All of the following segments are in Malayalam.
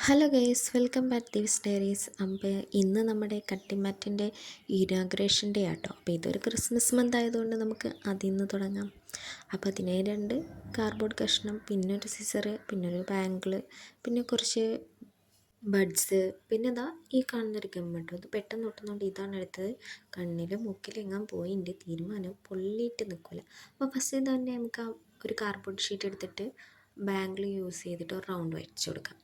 Hello guys, welcome back Divs diaries. അപ്പോൾ ഇന്ന് നമ്മുടെ കട്ടിമാറ്റിൻ്റെ ഇനാഗ്രേഷൻ ഡേ ആട്ടോ. അപ്പോൾ ഇതൊരു ക്രിസ്മസ് മന്ത് ആയതുകൊണ്ട് നമുക്ക് അതിൽ നിന്ന് തുടങ്ങാം. അപ്പോൾ അതിനെ രണ്ട് കാർഡ്ബോർഡ് കഷ്ണം, പിന്നെ ഒരു സിസറ്, പിന്നെ ഒരു ബാങ്കിൾ, പിന്നെ കുറച്ച് ബഡ്സ്, പിന്നെ ഇതാ ഈ കാണുന്നൊരു ഗമ്മട്ടോ. ഇത് പെട്ടെന്ന് ഒട്ടുന്നതുകൊണ്ട് ഇതാണ് എടുത്തത്. കണ്ണിലും മൂക്കിലെങ്ങാൻ പോയിൻ്റെ തീരുമാനം പൊള്ളിയിട്ട് നിൽക്കില്ല. അപ്പോൾ ഫസ്റ്റ് തന്നെ നമുക്ക് ആ ഒരു കാർഡ്ബോർഡ് ഷീറ്റ് എടുത്തിട്ട് ബാങ്കിൾ യൂസ് ചെയ്തിട്ട് ഒരു റൗണ്ട് വരച്ച് കൊടുക്കാം.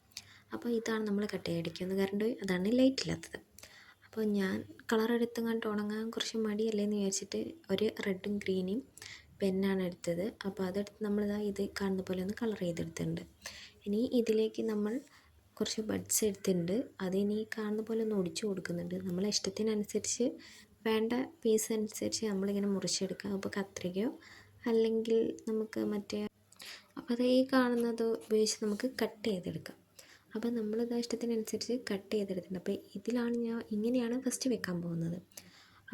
അപ്പോൾ ഇതാണ് നമ്മൾ കട്ടയടിക്കുന്നത്. കറണ്ട് പോയി, അതാണ് ലൈറ്റ് ഇല്ലാത്തത്. അപ്പോൾ ഞാൻ കളർ എടുത്തങ്ങാണ്ട് ഉണങ്ങാൻ കുറച്ച് മടിയല്ലേന്ന് വിചാരിച്ചിട്ട് ഒരു റെഡും ഗ്രീനും പെന്നാണ് എടുത്തത്. അപ്പോൾ അതെടുത്ത് നമ്മളിതാ ഇത് കാണുന്ന പോലെ ഒന്ന് കളർ ചെയ്തെടുത്തിട്ടുണ്ട്. ഇനി ഇതിലേക്ക് നമ്മൾ കുറച്ച് ബഡ്സ് എടുത്തിട്ടുണ്ട്. അതിനി കാണുന്ന പോലെ ഒന്ന് ഒടിച്ചു കൊടുക്കുന്നുണ്ട്. നമ്മളെ ഇഷ്ടത്തിനനുസരിച്ച് വേണ്ട പീസ് അനുസരിച്ച് നമ്മളിങ്ങനെ മുറിച്ചെടുക്കുക. അപ്പോൾ കത്രികയോ അല്ലെങ്കിൽ നമുക്ക് അപ്പോൾ അത് ഈ കാണുന്നത് ഉപയോഗിച്ച് നമുക്ക് കട്ട് ചെയ്തെടുക്കാം. അപ്പോൾ നമ്മളിത് ഇഷ്ടത്തിനനുസരിച്ച് കട്ട് ചെയ്തെടുത്തിട്ടുണ്ട്. അപ്പോൾ ഇതിലാണ് ഇങ്ങനെയാണ് ഫസ്റ്റ് വെക്കാൻ പോകുന്നത്.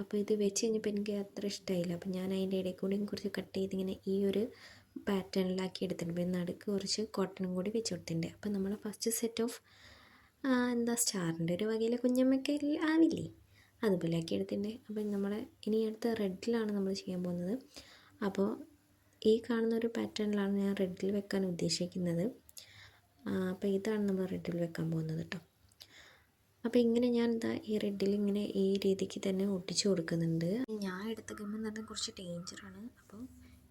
അപ്പോൾ ഇത് വെച്ച് കഴിഞ്ഞപ്പോൾ എനിക്ക് അത്ര ഇഷ്ടമായില്ല. അപ്പോൾ ഞാൻ അതിൻ്റെ ഇടയിൽ കൂടിയും കുറച്ച് കട്ട് ചെയ്തിങ്ങനെ ഈ ഒരു പാറ്റേണിലാക്കി എടുത്തിട്ടുണ്ട്. പിന്നെ നടുക്ക് കുറച്ച് കോട്ടണും കൂടി വെച്ച് കൊടുത്തിട്ടുണ്ട്. അപ്പോൾ നമ്മൾ ഫസ്റ്റ് സെറ്റ് ഓഫ് സ്റ്റാറിൻ്റെ ഒരു വകയിൽ കുഞ്ഞമ്മയ്ക്ക് ആവില്ലേ, അതുപോലെ ആക്കി എടുത്തിട്ടുണ്ട്. അപ്പോൾ നമ്മൾ ഇനി അടുത്ത റെഡിലാണ് നമ്മൾ ചെയ്യാൻ പോകുന്നത്. അപ്പോൾ ഈ കാണുന്ന ഒരു പാറ്റേണിലാണ് ഞാൻ റെഡിൽ വെക്കാൻ ഉദ്ദേശിക്കുന്നത്. അപ്പോൾ ഇതാണ് നമ്മൾ റെഡിൽ വെക്കാൻ പോകുന്നത് കേട്ടോ. അപ്പോൾ ഇങ്ങനെ ഞാൻ ഈ റെഡിൽ ഇങ്ങനെ ഈ രീതിക്ക് തന്നെ ഒട്ടിച്ചു കൊടുക്കുന്നുണ്ട്. ഞാൻ എടുത്ത ഗമ്മ് എന്ന് പറഞ്ഞാൽ കുറച്ച് ഡേഞ്ചറാണ്, അപ്പോൾ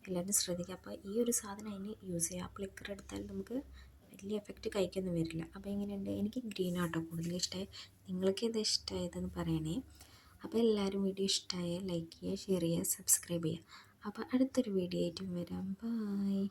എല്ലാവരും ശ്രദ്ധിക്കുക. അപ്പോൾ ഈ ഒരു സാധനം അതിന് യൂസ് ചെയ്യുക. ഫ്ലിക്കർ എടുത്താൽ നമുക്ക് വലിയ എഫക്റ്റ് കഴിക്കൊന്നും വരില്ല. അപ്പോൾ എങ്ങനെയുണ്ട്? എനിക്ക് ഗ്രീൻ ആട്ടോ കൂടുതൽ ഇഷ്ടമായി. നിങ്ങൾക്ക് ഇത് ഇഷ്ടമായതെന്ന് പറയണേ. അപ്പോൾ എല്ലാവരും വീഡിയോ ഇഷ്ടമായ ലൈക്ക് ചെയ്യുക, ഷെയർ ചെയ്യുക, സബ്സ്ക്രൈബ് ചെയ്യുക. അപ്പോൾ അടുത്തൊരു വീഡിയോ ആയിട്ടും വരാം. ബൈ.